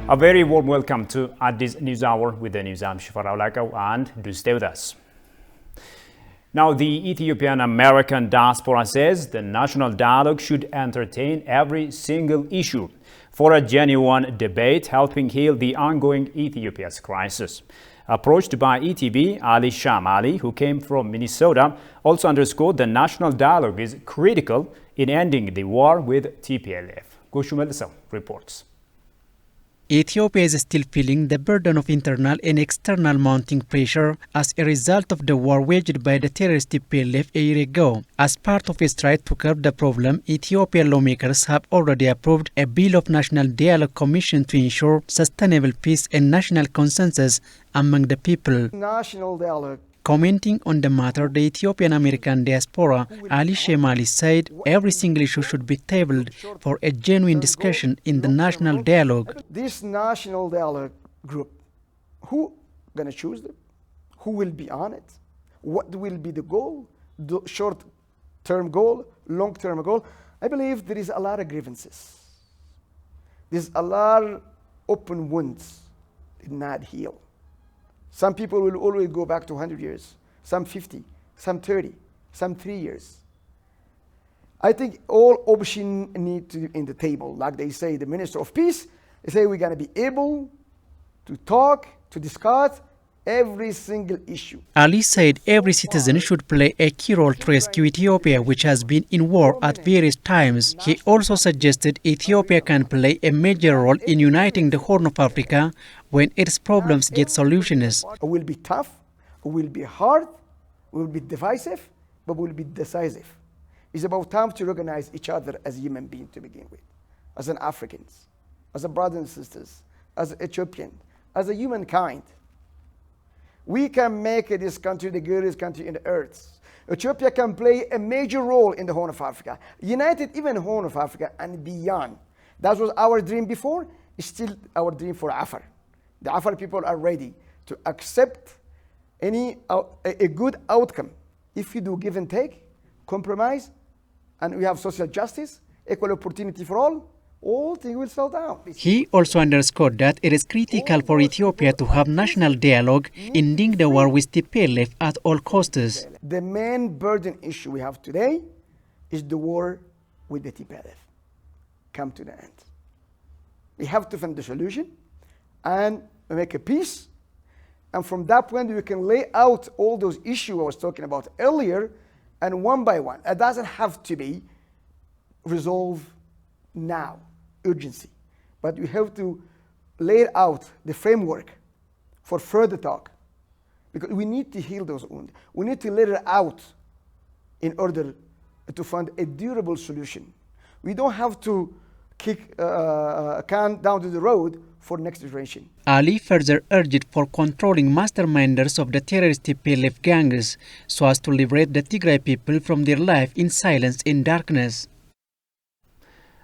A very warm welcome to Addis News Hour with the news. I'm Shifar Aulakau, and do stay with us. Now, the Ethiopian American diaspora says the national dialogue should entertain every single issue for a genuine debate helping heal the ongoing Ethiopia's crisis. Approached by ETV, Ali Shamali, who came from Minnesota, also underscored the national dialogue is critical in ending the war with TPLF. Goshumelsa reports. Ethiopia is still feeling the burden of internal and external mounting pressure as a result of the war waged by the terrorist TPLF a year ago. As part of its try to curb the problem, Ethiopian lawmakers have already approved a Bill of National Dialogue Commission to ensure sustainable peace and national consensus among the people. National dialogue. Commenting on the matter, the Ethiopian American diaspora, Ali Shemali, said every single issue should be tabled for a genuine discussion in the national dialogue. This national dialogue group, who going to choose them? Who will be on it? What will be the goal? The short-term goal, long-term goal? I believe there is a lot of grievances. There's a lot of open wounds that did not heal. Some people will always go back to 100 years, some 50, some 30, some 3 years. I think all options need to be in the table. Like they say, the Minister of Peace, they say we're going to be able to talk, to discuss every single issue. Ali said every citizen should play a key role to rescue Ethiopia, which has been in war at various times. He also suggested Ethiopia can play a major role in uniting the Horn of Africa when its problems get solutions. It will be tough, it will be hard, it will be divisive, but it will be decisive. It's about time to recognize each other as human beings to begin with, as an Africans, as a brothers and sisters, as Ethiopian, as a humankind. We can make this country the greatest country in the earth. Ethiopia can play a major role in the Horn of Africa, united even Horn of Africa and beyond. That was our dream before, it's still our dream for Afar. The Afar people are ready to accept a good outcome. If you do give and take, compromise, and we have social justice, equal opportunity for all things will settle down. He also underscored that it is critical for Ethiopia to have national dialogue, ending the war with TPLF at all costs. The main burden issue we have today is the war with the TPLF. Come to the end. We have to find the solution and make a peace. And from that point, we can lay out all those issues I was talking about earlier, and one by one. It doesn't have to be resolved now, urgency. But we have to lay out the framework for further talk. Because we need to heal those wounds. We need to let it out in order to find a durable solution. We don't have to kick a can down to the road for next generation. Ali further urged for controlling masterminders of the terrorist TPLF gangs so as to liberate the Tigray people from their life in silence and darkness.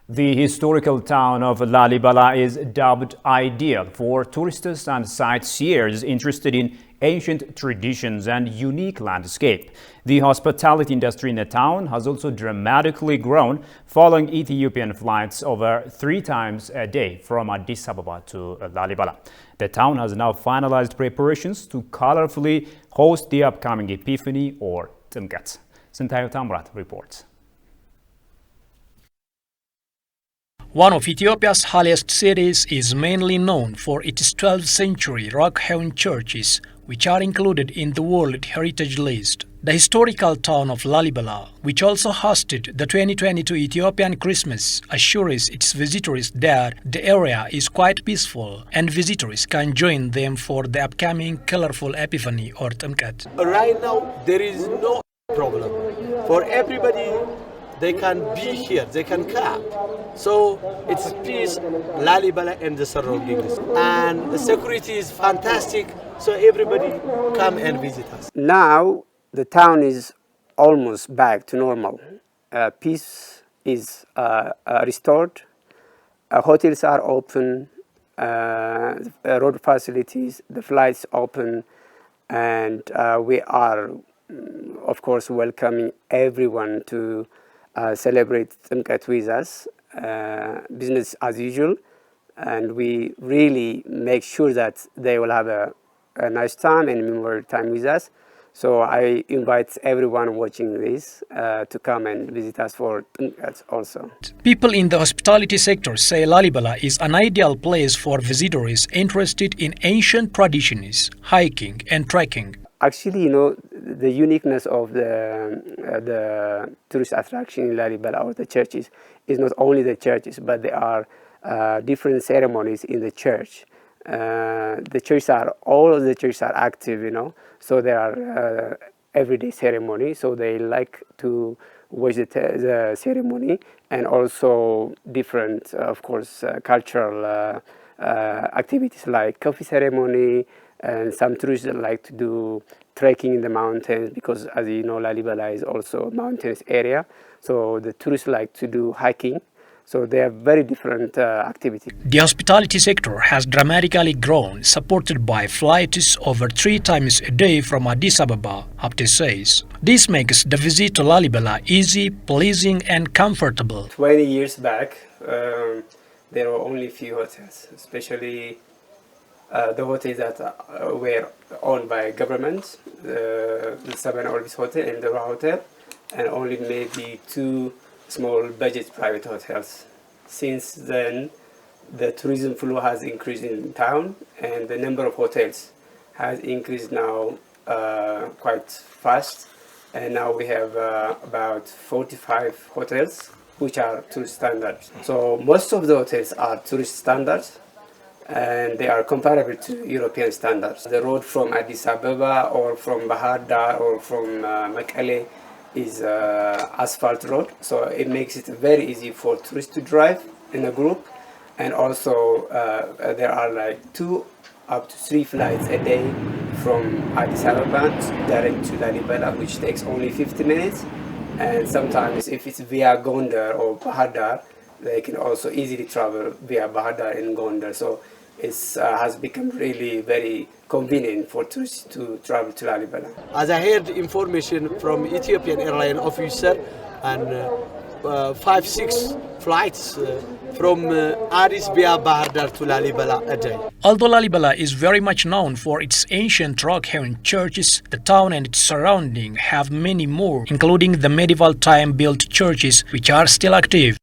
The historical town of Lalibela is dubbed ideal for tourists and sightseers interested in ancient traditions and unique landscape. The hospitality industry in the town has also dramatically grown following Ethiopian flights over 3 times a day from Addis Ababa to Lalibela. The town has now finalized preparations to colorfully host the upcoming Epiphany or Timkat. Sintayo Tamrat reports. One of Ethiopia's holiest cities is mainly known for its 12th century rock-hewn churches, which are included in the World Heritage List. The historical town of Lalibela, which also hosted the 2022 Ethiopian Christmas, assures its visitors that the area is quite peaceful and visitors can join them for the upcoming colorful Epiphany or Timkat. Right now, there is no problem. For everybody, they can be here, they can come. So it's peace, Lalibela and the surroundings. And the security is fantastic, so everybody come and visit us. Now the town is almost back to normal. Peace is restored. Hotels are open, road facilities, the flights open, and we are, of course, welcoming everyone to celebrate Timkat with us. Business as usual. and we really make sure that they will have a nice time and memorable time with us. So I invite everyone watching this to come and visit us for us also. People in the hospitality sector say Lalibela is an ideal place for visitors interested in ancient traditions, hiking and trekking. Actually, the uniqueness of the tourist attraction in Lalibela or the churches is not only the churches, but there are different ceremonies in the church. All of the churches are active, so there are everyday ceremony. So they like to watch the ceremony, and also different, of course, cultural activities like coffee ceremony, and some tourists like to do trekking in the mountains because, as you know, Lalibela is also a mountainous area. So the tourists like to do hiking. So they are very different activities. The hospitality sector has dramatically grown, supported by flights over 3 times a day from Addis Ababa, Abte says. This makes the visit to Lalibela easy, pleasing and comfortable. 20 years back, there were only few hotels, especially the hotels that were owned by government, the Seven Orbis Hotel and the Ra Hotel, and only maybe 2 small budget private hotels. Since then, the tourism flow has increased in town, and the number of hotels has increased now quite fast. And now we have about 45 hotels which are tourist standards. So most of the hotels are tourist standards, and they are comparable to European standards. The road from Addis Ababa or from Bahar Dar or from Mekelle is asphalt road, so it makes it very easy for tourists to drive in a group. And also there are like 2 up to 3 flights a day from Addis Ababa direct to Lalibela, which takes only 50 minutes. And sometimes if it's via Gondar or Bahar Dar, they can also easily travel via Bahar Dar and Gondar. So it has become really very convenient for tourists to travel to Lalibela. As I heard information from Ethiopian airline officer, and 5-6 flights from Addis via Bahar Dar to Lalibela a day. Although Lalibela is very much known for its ancient rock-hewn churches, the town and its surrounding have many more, including the medieval time-built churches which are still active.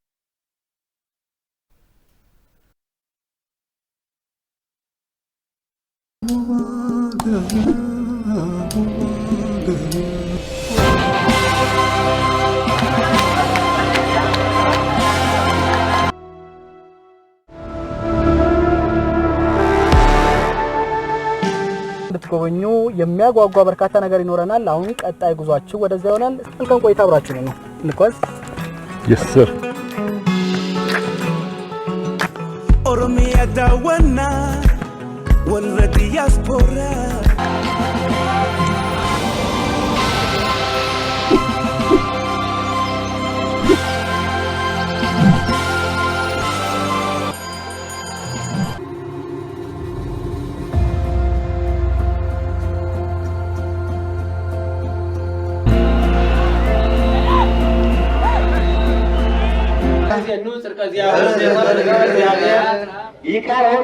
እንድትጎበኙ የሚያጓጓ በርካታ ነገር ይኖረናል። አሁን ቀጣይ ጉዟችሁ ወደዛ ይሆናል። መልካም ቆይታ አብራችሁ ነው። እንኳን Yes sir. ኦሮሚያ ዳወና ወልረ ዲያስፖራ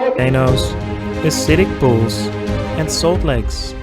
volcanoes, acidic pools, and salt lakes.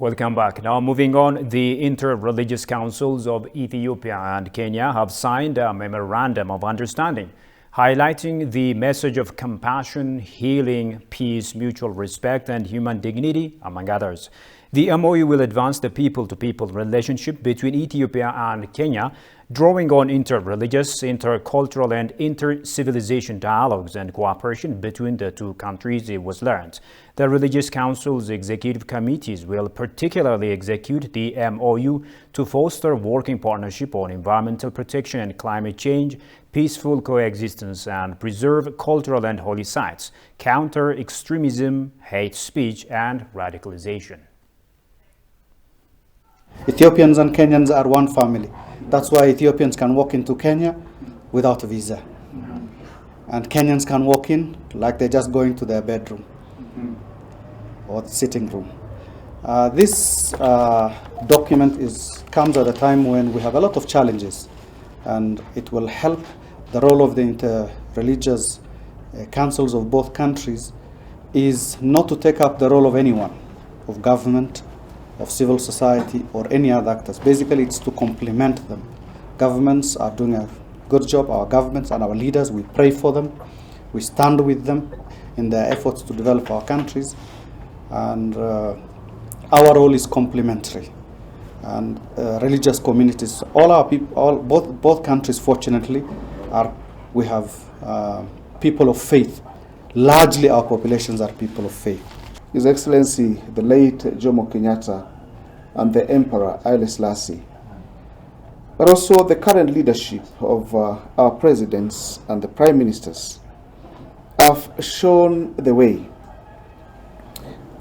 Welcome back. Now moving on, the inter-religious councils of Ethiopia and Kenya have signed a memorandum of understanding highlighting the message of compassion, healing, peace, mutual respect, and human dignity, among others. The MOU will advance the people-to-people relationship between Ethiopia and Kenya, drawing on inter-religious, intercultural, and inter-civilization dialogues and cooperation between the two countries, it was learned. The Religious Council's executive committees will particularly execute the MOU to foster working partnership on environmental protection and climate change, peaceful coexistence, and preserve cultural and holy sites, counter extremism, hate speech, and radicalization. Ethiopians and Kenyans are one family. That's why Ethiopians can walk into Kenya without a visa. And Kenyans can walk in like they're just going to their bedroom or the sitting room. This document comes at a time when we have a lot of challenges, and it will help the role of the inter-religious councils of both countries is not to take up the role of anyone, of government, of civil society, or any other actors. Basically, it's to complement them. Governments are doing a good job. Our governments and our leaders, we pray for them. We stand with them in their efforts to develop our countries. And our role is complementary. And religious communities, all our people, both countries, fortunately, we have people of faith. Largely, our populations are people of faith. His Excellency, the late Jomo Kenyatta, and the Emperor Haile Selassie, but also the current leadership of our presidents and the prime ministers have shown the way.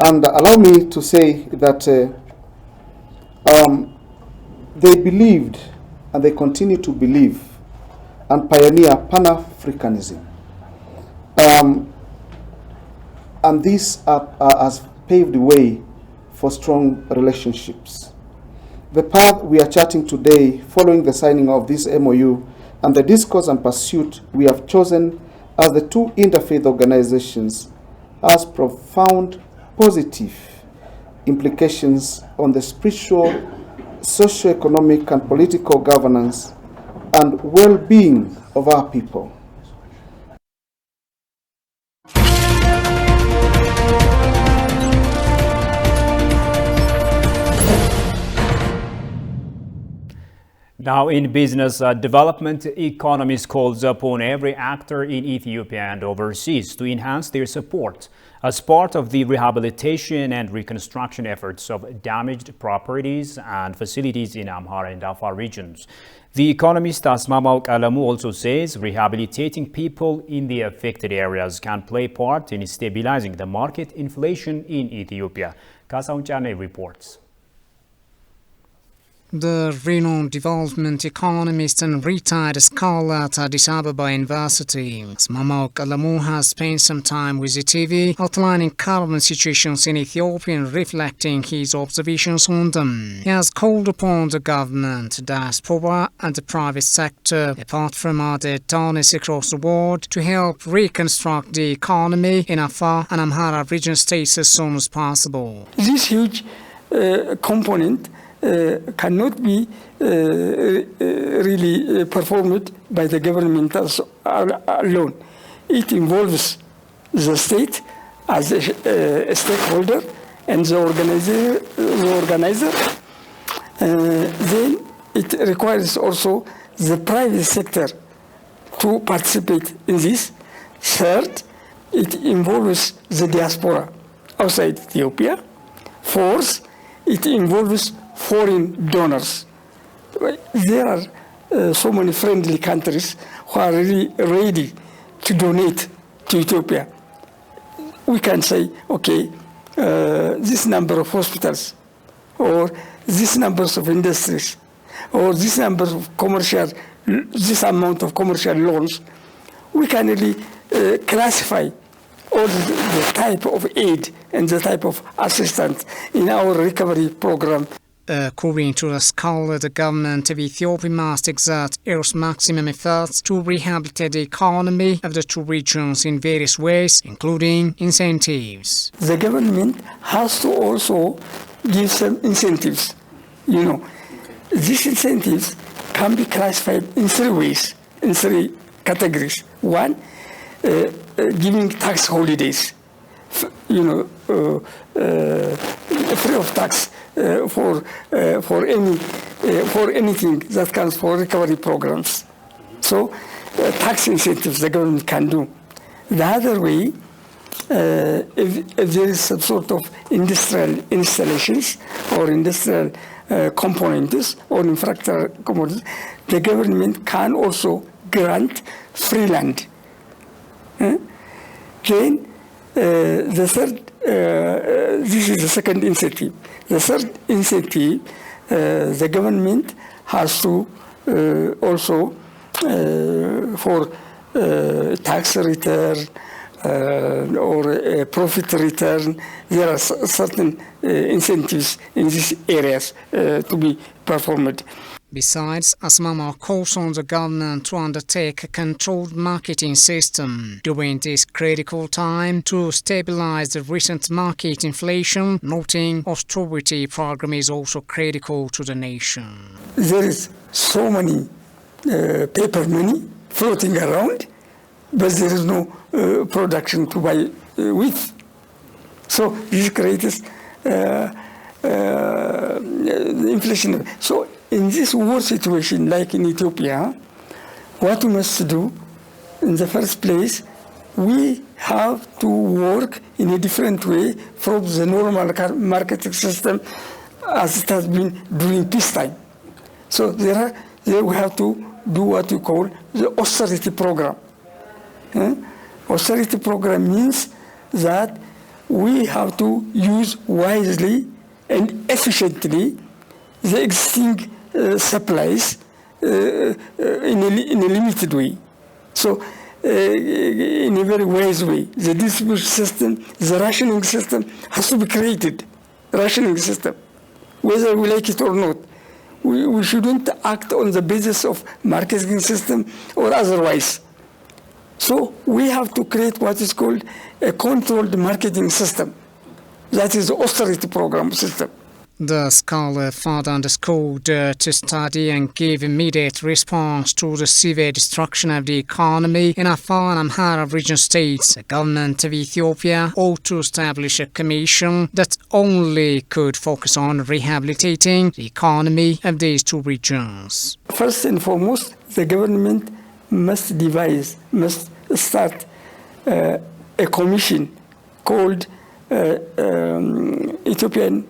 And allow me to say that they believed and they continue to believe and pioneer Pan-Africanism. And this has paved the way for strong relationships. The path we are charting today, following the signing of this MOU and the discourse and pursuit we have chosen as the two interfaith organizations, has profound positive implications on the spiritual, socio-economic, and political governance and well-being of our people. Now, in business development, Economist calls upon every actor in Ethiopia and overseas to enhance their support as part of the rehabilitation and reconstruction efforts of damaged properties and facilities in Amhara and Afar regions. The Economist Asmamaw Kalamu also says rehabilitating people in the affected areas can play part in stabilizing the market inflation in Ethiopia. Kasaun Chane reports. The renowned development economist and retired scholar at Addis Ababa University, Asmamaw Kalamu, has spent some time with the TV outlining current situations in Ethiopia and reflecting his observations on them. He has called upon the government, diaspora and the private sector, apart from other donors across the world, to help reconstruct the economy in Afar and Amhara region states as soon as possible. This huge component cannot be really performed by the government alone. It involves the state as a stakeholder and the organizer. Then it requires also the private sector to participate in this. Third, it involves the diaspora outside Ethiopia. Fourth, it involves foreign donors. There are so many friendly countries who are really ready to donate to Ethiopia. We can say, okay, this number of hospitals, or this numbers of industries, or this number of commercial, this amount of commercial loans. We can really classify all the type of aid and the type of assistance in our recovery program. According to the scholar, the government of Ethiopia must exert its maximum efforts to rehabilitate the economy of the two regions in various ways, including incentives. The government has to also give some incentives. You know, these incentives can be classified in three ways, in three categories. One, giving tax holidays, free of tax for anything that comes for recovery programs. So tax incentives the government can do. The other way, if there is some sort of industrial installations or industrial components or infrastructure components, the government can also grant free land. Then the third, this is the second incentive. The third incentive, the government has to also for tax return or profit return. There are certain incentives in these areas to be performed. Besides, Asmama calls on the government to undertake a controlled marketing system during this critical time to stabilize the recent market inflation, noting austerity program is also critical to the nation. There is so many paper money floating around, but there is no production to buy with. So this creates inflation. So in this war situation, like in Ethiopia, what we must do, in the first place, we have to work in a different way from the normal marketing system as it has been during peacetime. So there we have to do what we call the austerity program. Austerity program means that we have to use wisely and efficiently the existing supplies in a limited way. So in a very wise way, the distribution system, the rationing system has to be created. Rationing system, whether we like it or not. We shouldn't act on the basis of marketing system or otherwise. So we have to create what is called a controlled marketing system. That is the austerity program system. The scholar further underscored to study and give immediate response to the severe destruction of the economy in Afar and Amhara region states. The government of Ethiopia ought to establish a commission that only could focus on rehabilitating the economy of these two regions. First and foremost, the government must start a commission called Ethiopian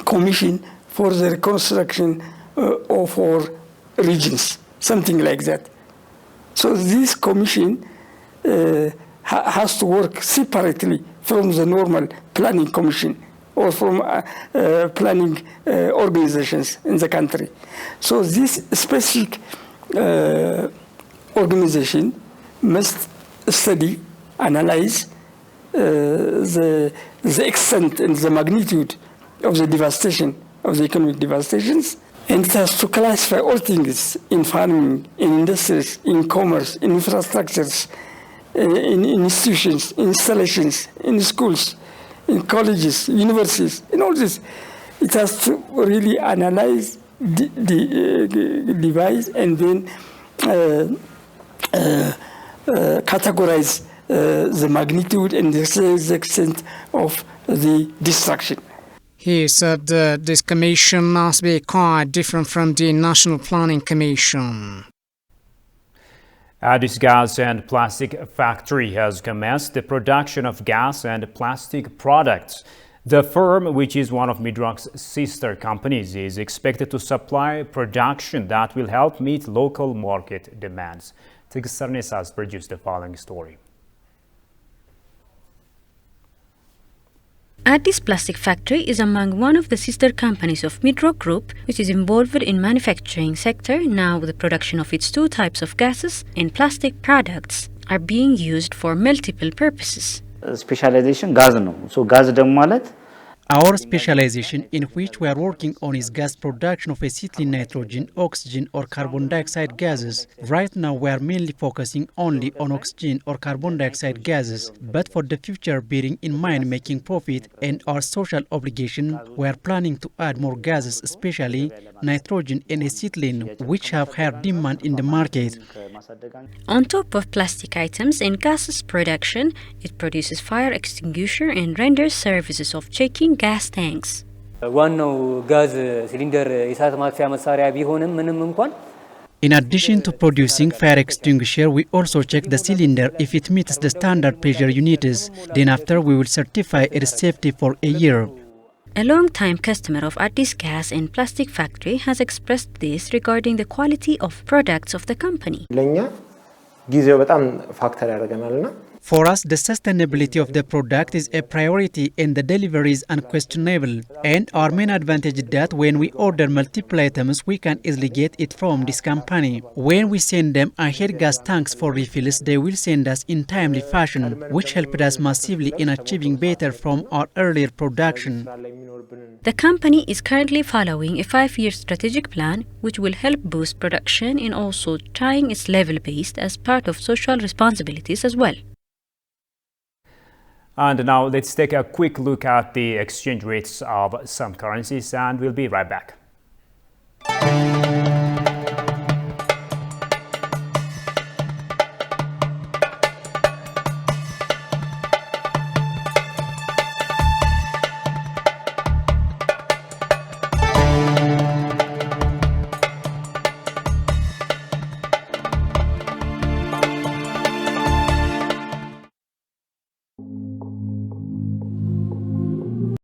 Commission for the Reconstruction of our regions, something like that. So this commission has to work separately from the normal planning commission or from planning organizations in the country. So this specific organization must study, analyze the extent and the magnitude of the devastation, of the economic devastations, and it has to classify all things in farming, in industries, in commerce, in infrastructures, in institutions, in installations, in schools, in colleges, universities, in all this. It has to really analyze, devise, and then categorize the magnitude and the extent of the destruction. He said that this commission must be quite different from the National Planning Commission. Addis Gas and Plastic Factory has commenced the production of gas and plastic products. The firm, which is one of Midrock's sister companies, is expected to supply production that will help meet local market demands. Tigst Sarnes has produced the following story. Addis Plastic Factory is among one of the sister companies of Midrock Group, which is involved in manufacturing sector. Now the production of its two types of gases and plastic products are being used for multiple purposes. Specialization gas no. So gas ደሞ ማለት Our specialization in which we are working on is gas production of acetylene nitrogen, oxygen or carbon dioxide gases. Right now we are mainly focusing only on oxygen or carbon dioxide gases, but for the future, bearing in mind making profit and our social obligation, we are planning to add more gases, especially nitrogen and acetylene, which have higher demand in the market. On top of plastic items and gases production, it produces fire extinguisher and renders services of checking gas tanks. ዋናው ጋዝ ሲሊንደር የእሳት ማጥፊያ መሳሪያ ቢሆንም ምንም እንኳን In addition to producing fire extinguisher, we also check the cylinder if it meets the standard pressure units. Then after we will certify its safety for a year. A long-time customer of Addis Gas and Plastic Factory has expressed this regarding the quality of products of the company. ለኛ ጊዜው በጣም ፋክተር ያደርገናልና For us, the sustainability of the product is a priority and the delivery is unquestionable. And our main advantage is that when we order multiple items, we can easily get it from this company. When we send them ahead gas tanks for refills, they will send us in timely fashion, which helped us massively in achieving better from our earlier production. The company is currently following a 5-year strategic plan which will help boost production and also tying its level-based as part of social responsibilities as well. And now let's take a quick look at the exchange rates of some currencies and we'll be right back.